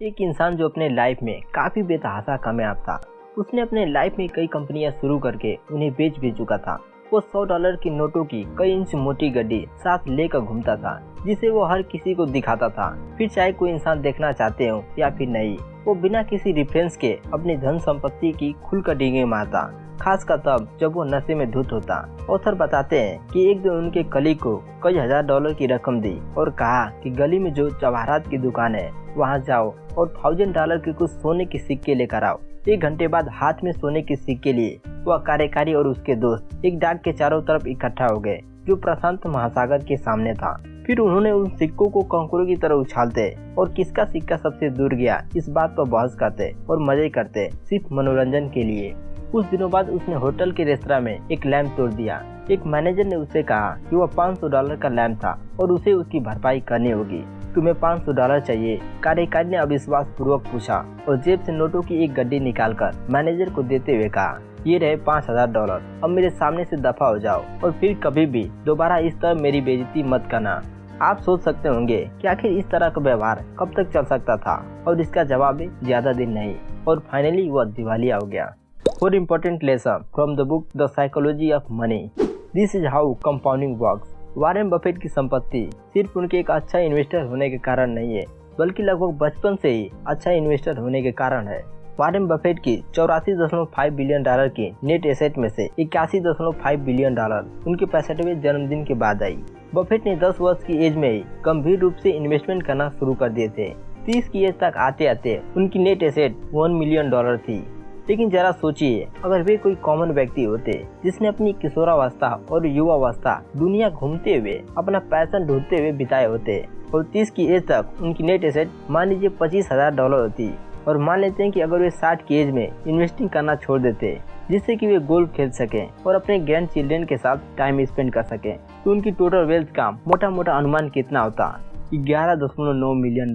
एक इंसान जो अपने लाइफ में काफी बेतहाशा कामयाब था। उसने अपने लाइफ में कई कंपनियां शुरू करके उन्हें बेच भी चुका था। वो $100 की नोटों की कई इंच मोटी गड्डी साथ लेकर घूमता था, जिसे वो हर किसी को दिखाता था। फिर चाहे कोई इंसान देखना चाहते हो या फिर नहीं, वो बिना किसी रेफरेंस के अपनी धन संपत्ति की खुलकर डींगे मारता, खासकर तब जब वो नशे में धुत होता। ऑथर बताते हैं कि एक दिन उनके कलीग को कई $1000 की रकम दी और कहा कि गली में जो जवाहरात की दुकान है वहाँ जाओ और $1000 के कुछ सोने के सिक्के लेकर आओ। 1 घंटे बाद हाथ में सोने के सिक्के लिए वह कार्यकारी और उसके दोस्त एक डाक के चारों तरफ इकट्ठा हो गए, जो प्रशांत महासागर के सामने था। फिर उन्होंने उन सिक्कों को कंकड़ों की तरह उछालते और किसका सिक्का सबसे दूर गया इस बात पर बहस करते और मजे करते, सिर्फ मनोरंजन के लिए। कुछ दिनों बाद उसने होटल के रेस्तरां में एक लैंप तोड़ दिया। एक मैनेजर ने उससे कहा कि वह $500 का लैंप था और उसे उसकी भरपाई करनी होगी। तुम्हें $500 चाहिए? कार्यकारी ने अविश्वास पूर्वक पूछा और जेब से नोटों की एक गड्डी निकालकर मैनेजर को देते हुए कहा, ये रहे $5000। अब मेरे सामने से दफा हो जाओ और फिर कभी भी दोबारा इस तरह मेरी बेइज्जती मत करना। आप सोच सकते होंगे कि आखिर इस तरह का व्यवहार कब तक चल सकता था, और इसका जवाब है ज्यादा दिन नहीं। और फाइनली वह दिवालिया हो गया। For important lesson from the book The Psychology of Money. This is how compounding works. Warren Buffett की संपत्ति सिर्फ उनके एक अच्छा इन्वेस्टर होने के कारण नहीं है, बल्कि लगभग बचपन से ही अच्छा इन्वेस्टर होने के कारण है। वारेन बफेट की $84.5 बिलियन की नेट एसेट में से $81.5 बिलियन उनके 65वें जन्मदिन के बाद आई। बफेट ने 10 वर्ष की एज में ही गंभीर रूप से इन्वेस्टमेंट करना शुरू कर दिए थे। 30 की एज तक आते आते उनकी नेट एसेट $1 मिलियन थी। लेकिन जरा सोचिए, अगर वे कोई कॉमन व्यक्ति होते जिसने अपनी किशोरावस्था और युवावस्था दुनिया घूमते हुए अपना पैशन ढूंढते हुए बिताए होते, और 30 की एज तक उनकी नेट एसेट मान लीजिए $25,000 होती, और मान लेते हैं कि अगर वे 60 की एज में इन्वेस्टिंग करना छोड़ देते जिससे कि वे गोल्फ खेल सकें और अपने ग्रैंड चिल्ड्रन के साथ टाइम स्पेंड कर सकें, तो उनकी टोटल वेल्थ का मोटा मोटा अनुमान कितना होता? $11.9 मिलियन,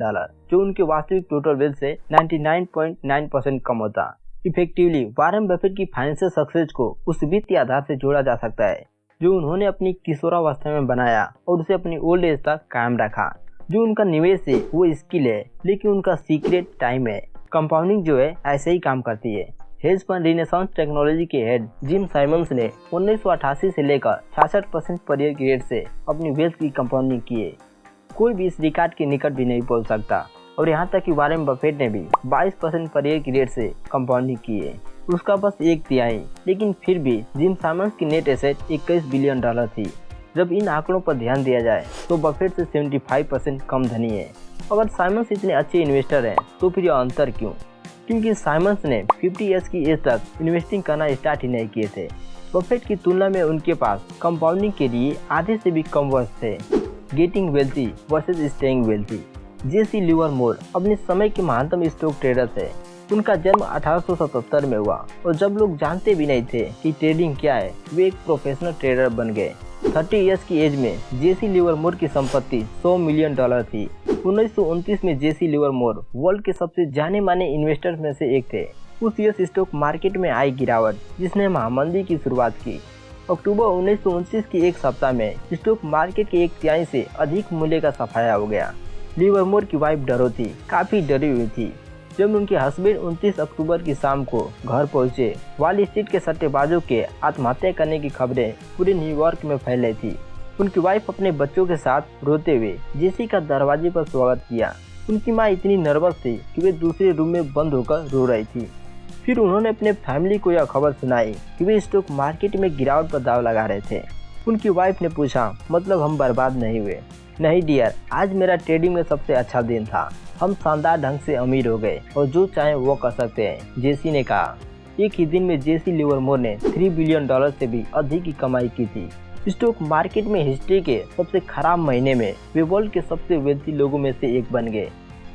जो उनके वास्तविक टोटल वेल्थ से 99.9% कम होता। इफेक्टिवली वारेन बफेट की फाइनेंशियल सक्सेस को उस वित्तीय आधार से जोड़ा जा सकता है जो उन्होंने अपनी किशोरावस्था में बनाया और उसे अपनी ओल्ड एज तक कायम रखा। जो उनका निवेश है वो स्किल है, लेकिन उनका सीक्रेट टाइम है। कंपाउंडिंग जो है ऐसे ही काम करती है। हेज फंड रिनेसांस टेक्नोलॉजी के हेड जिम साइमंस ने 1988 से लेकर 66% पर ईयर की रेट से अपनी वेल्थ की कंपाउंडिंग की है। कोई भी इस रिकॉर्ड के निकट भी नहीं पहुंच सकता, और यहाँ तक कि वारेन बफेट ने भी 22% पर ईयर की रेट से कंपाउंडिंग की है। उसका बस 1/3, लेकिन फिर भी जिम साइमंस की नेट एसेट $21 बिलियन थी। जब इन आंकड़ों पर ध्यान दिया जाए तो बफेट से 75% कम धनी है। अगर साइमंस इतने अच्छे इन्वेस्टर हैं तो फिर यह अंतर क्यों? क्योंकि साइमंस ने 50 ईयर्स की एज तक इन्वेस्टिंग करना स्टार्ट ही नहीं किए थे। बफेट की तुलना में उनके पास कंपाउंडिंग के लिए आधे से भी कम वर्ष थे। Getting wealthy versus staying wealthy. Jesse Livermore अपने समय के महानतम स्टॉक ट्रेडर थे। उनका जन्म 1877 में हुआ, और जब लोग जानते भी नहीं थे कि ट्रेडिंग क्या है, वे एक प्रोफेशनल ट्रेडर बन गए। 30 इयर्स की एज में जेसी लिवरमोर की संपत्ति $100 मिलियन थी। 1929 में जेसी लिवरमोर वर्ल्ड के सबसे जाने माने इन्वेस्टर्स में से एक थे। उस ईयर स्टॉक मार्केट में आई गिरावट जिसने महामंदी की शुरुआत की। अक्टूबर 1929 की एक सप्ताह में स्टॉक मार्केट के 1/3 से अधिक मूल्य का सफाया हो गया। लिवरमोर की वाइफ डरोथी काफी डरी हुई थी। जब उनके हस्बैंड 29 अक्टूबर की शाम को घर पहुंचे, वॉल स्ट्रीट के सट्टेबाजों के आत्महत्या करने की खबरें पूरे न्यूयॉर्क में फैली थी। उनकी वाइफ अपने बच्चों के साथ रोते हुए जेसी का दरवाजे पर स्वागत किया। उनकी माँ इतनी नर्वस थी कि वे दूसरे रूम में बंद होकर रो रही थी। फिर उन्होंने अपने फैमिली को यह खबर सुनाई कि वे स्टॉक मार्केट में गिरावट पर दाव लगा रहे थे। उनकी वाइफ ने पूछा, मतलब हम बर्बाद नहीं हुए? नहीं डियर, आज मेरा ट्रेडिंग में सबसे अच्छा दिन था। हम शानदार ढंग से अमीर हो गए और जो चाहे वो कर सकते हैं, जेसी ने कहा। एक ही दिन में जेसी लिवरमोर ने $3 बिलियन से भी अधिक की कमाई की थी। स्टॉक मार्केट में हिस्ट्री के सबसे खराब महीने में वे वर्ल्ड के सबसे वेल्थी लोगों में से एक बन गए।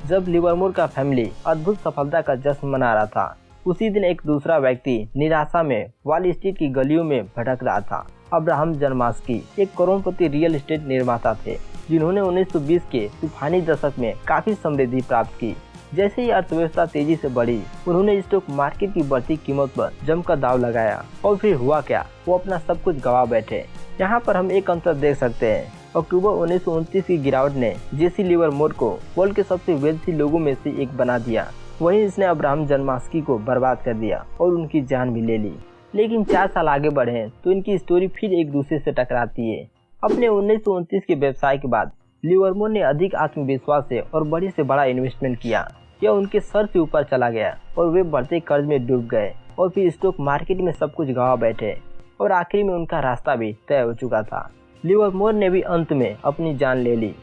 जब लिवरमोर का फैमिली अद्भुत सफलता का जश्न मना रहा था, उसी दिन एक दूसरा व्यक्ति निराशा में वॉल स्ट्रीट की गलियों में भटक रहा था। अब्राहम जर्मास्की एक करोड़पति रियल एस्टेट निर्माता थे, जिन्होंने 1920 के तूफानी दशक में काफी समृद्धि प्राप्त की। जैसे ही अर्थव्यवस्था तेजी से बढ़ी, उन्होंने स्टॉक मार्केट की बढ़ती कीमत पर जमकर दाव लगाया, और फिर हुआ क्या, वो अपना सब कुछ गवा बैठे। यहाँ पर हम एक अंतर देख सकते हैं। अक्टूबर 1929 की गिरावट ने जेसी लिवरमोर को वर्ल्ड के सबसे वेल्थी लोगों में से एक बना दिया। वहीं इसने अब्राहम जन्मास्की को बर्बाद कर दिया और उनकी जान भी ले ली। लेकिन 4 साल आगे बढ़े तो इनकी स्टोरी फिर एक दूसरे से टकराती है। अपने 1929 के व्यवसाय के बाद लिवरमोर ने अधिक आत्मविश्वास से और बड़े से बड़ा इन्वेस्टमेंट किया। यह उनके सर से ऊपर चला गया और वे बढ़ते कर्ज में डूब गए और फिर स्टॉक मार्केट में सब कुछ गंवा बैठे और आखिर में उनका रास्ता भी तय हो चुका था। लिवरमोर ने भी अंत में अपनी जान ले ली।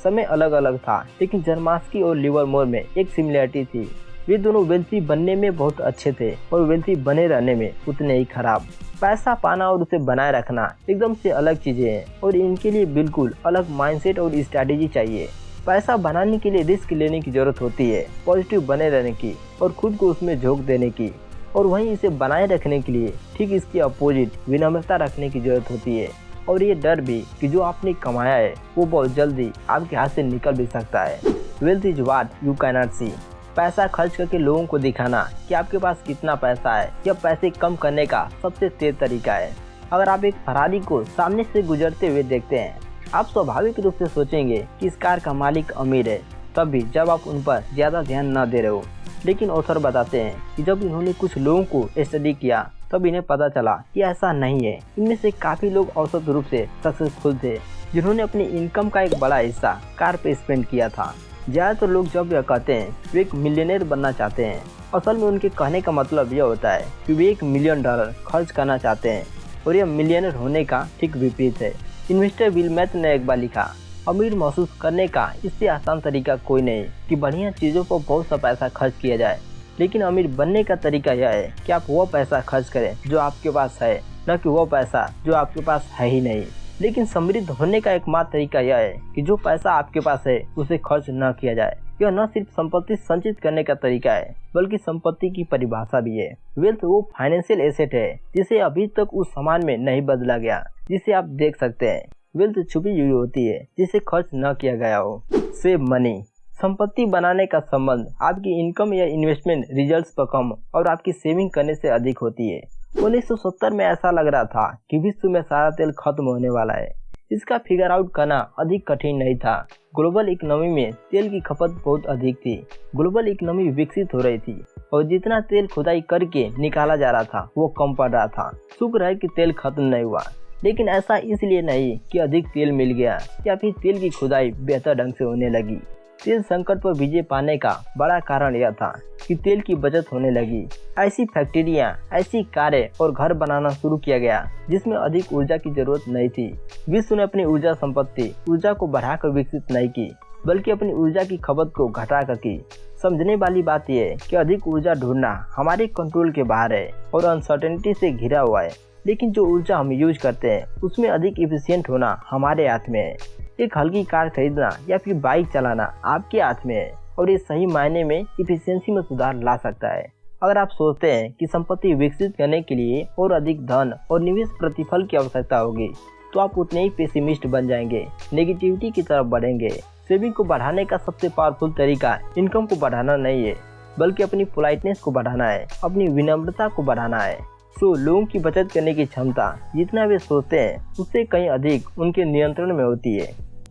समय अलग अलग था, लेकिन जन्मास्की और लिवरमोर में एक सिमिलरिटी थी। वे दोनों वेल्थी बनने में बहुत अच्छे थे और वेल्थी बने रहने में उतने ही खराब। पैसा पाना और उसे बनाए रखना एकदम से अलग चीजें हैं और इनके लिए बिल्कुल अलग माइंडसेट और स्ट्रैटेजी चाहिए। पैसा बनाने के लिए रिस्क लेने की जरूरत होती है, पॉजिटिव बने रहने की और खुद को उसमें झोंक देने की। और वहीं इसे बनाए रखने के लिए ठीक इसके अपोजिट विनम्रता रखने की जरूरत होती है और ये डर भी कि जो आपने कमाया है वो बहुत जल्दी आपके हाथ से निकल भी सकता है। Wealth is what you can not see. पैसा खर्च करके लोगों को दिखाना कि आपके पास कितना पैसा है, यह पैसे कम करने का सबसे तेज तरीका है। अगर आप एक फरारी को सामने से गुजरते हुए देखते हैं, आप स्वाभाविक रूप से सोचेंगे कि इस कार का मालिक अमीर है, तब भी जब आप उन पर ज्यादा ध्यान न दे रहे हो। लेकिन ऑथर बताते हैं कि जब इन्होंने कुछ लोगों को स्टडी किया तब इन्हें पता चला कि ऐसा नहीं है। इनमें से काफी लोग औसत रूप से सक्सेसफुल थे, जिन्होंने अपनी इनकम का एक बड़ा हिस्सा कार पे स्पेंड किया था। ज्यादातर लोग जब यह कहते हैं वे एक मिलियनेयर बनना चाहते हैं, असल में उनके कहने का मतलब यह होता है कि वे $1 मिलियन खर्च करना चाहते हैं और यह मिलियनेयर होने का ठीक विपरीत है। इन्वेस्टर विल मैथ ने एक बार लिखा, अमीर महसूस करने का इससे आसान तरीका कोई नहीं कि बढ़िया चीज़ों पर बहुत सा पैसा खर्च किया जाए, लेकिन अमीर बनने का तरीका यह है कि आप वह पैसा खर्च करें जो आपके पास है, न कि वह पैसा जो आपके पास है ही नहीं। लेकिन समृद्ध होने का एकमात्र तरीका यह है कि जो पैसा आपके पास है उसे खर्च न किया जाए। यह न सिर्फ संपत्ति संचित करने का तरीका है, बल्कि संपत्ति की परिभाषा भी है। वेल्थ वो फाइनेंशियल एसेट है जिसे अभी तक उस सामान में नहीं बदला गया जिसे आप देख सकते हैं। वेल्थ छुपी हुई होती है जिसे खर्च न किया गया हो। Save money. संपत्ति बनाने का संबंध आपकी इनकम या इन्वेस्टमेंट रिजल्ट्स पर कम और आपकी सेविंग करने से अधिक होती है। 1970 में ऐसा लग रहा था कि विश्व में सारा तेल खत्म होने वाला है। इसका फिगर आउट करना अधिक कठिन नहीं था। ग्लोबल इकोनॉमी में तेल की खपत बहुत अधिक थी। ग्लोबल इकोनॉमी विकसित हो रही थी और जितना तेल खुदाई करके निकाला जा रहा था वो कम पड़ रहा था। शुक्र है कि तेल खत्म नहीं हुआ, लेकिन ऐसा इसलिए नहीं कि अधिक तेल मिल गया या फिर तेल की खुदाई बेहतर ढंग से होने लगी। तेल संकट पर विजय पाने का बड़ा कारण यह था कि तेल की बचत होने लगी। ऐसी फैक्ट्रियां, ऐसी कारें और घर बनाना शुरू किया गया जिसमें अधिक ऊर्जा की जरूरत नहीं थी। विश्व ने अपनी ऊर्जा को बढ़ाकर विकसित नहीं की, बल्कि अपनी ऊर्जा की खपत को घटाकर की। समझने वाली बात यह है कि अधिक ऊर्जा ढूंढना हमारे कंट्रोल के बाहर है और अनसर्टेनिटी से घिरा हुआ है, लेकिन जो ऊर्जा हम यूज करते हैं उसमें अधिक इफिशिएंट होना हमारे हाथ में है। एक हल्की कार खरीदना या फिर बाइक चलाना आपके हाथ में है और ये सही मायने में इफिशिएंसी में सुधार ला सकता है। अगर आप सोचते हैं कि संपत्ति विकसित करने के लिए और अधिक धन और निवेश प्रतिफल की आवश्यकता होगी, तो आप उतने ही पेसिमिस्ट बन जाएंगे, नेगेटिविटी की तरफ बढ़ेंगे। सेविंग को बढ़ाने का सबसे पावरफुल तरीका इनकम को बढ़ाना नहीं है, बल्कि अपनी पोलाइटनेस को बढ़ाना है, अपनी विनम्रता को बढ़ाना है। लोगों की बचत करने की क्षमता जितना वे सोचते हैं उससे कहीं अधिक उनके नियंत्रण में होती है।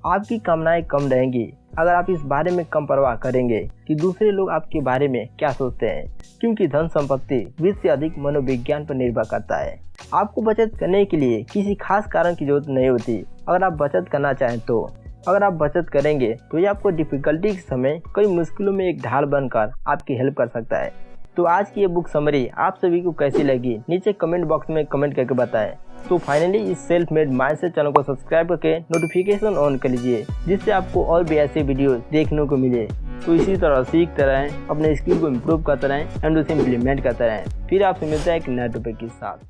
आपकी कामनाएं कम रहेंगी अगर आप इस बारे में कम परवाह करेंगे कि दूसरे लोग आपके बारे में क्या सोचते हैं, क्योंकि धन संपत्ति वित्त से अधिक मनोविज्ञान पर निर्भर करता है। आपको बचत करने के लिए किसी खास कारण की जरूरत नहीं होती। अगर आप बचत करना चाहें तो अगर आप बचत करेंगे तो ये आपको डिफिकल्टी के समय कई मुश्किलों में एक ढाल बनकर आपकी हेल्प कर सकता है। तो आज की ये बुक समरी आप सभी को कैसी लगी नीचे कमेंट बॉक्स में कमेंट करके बताएं। तो फाइनली इस सेल्फ मेड माइंडसेट चैनल को सब्सक्राइब करके नोटिफिकेशन ऑन कर लीजिए, जिससे आपको और भी ऐसे वीडियो देखने को मिले। तो इसी तरह सीखते रहें, अपने स्किल को इम्प्रूव करते रहें एंड उसे इम्प्लीमेंट करते रहें। फिर आपसे मिलता है एक नए टॉपिक के साथ।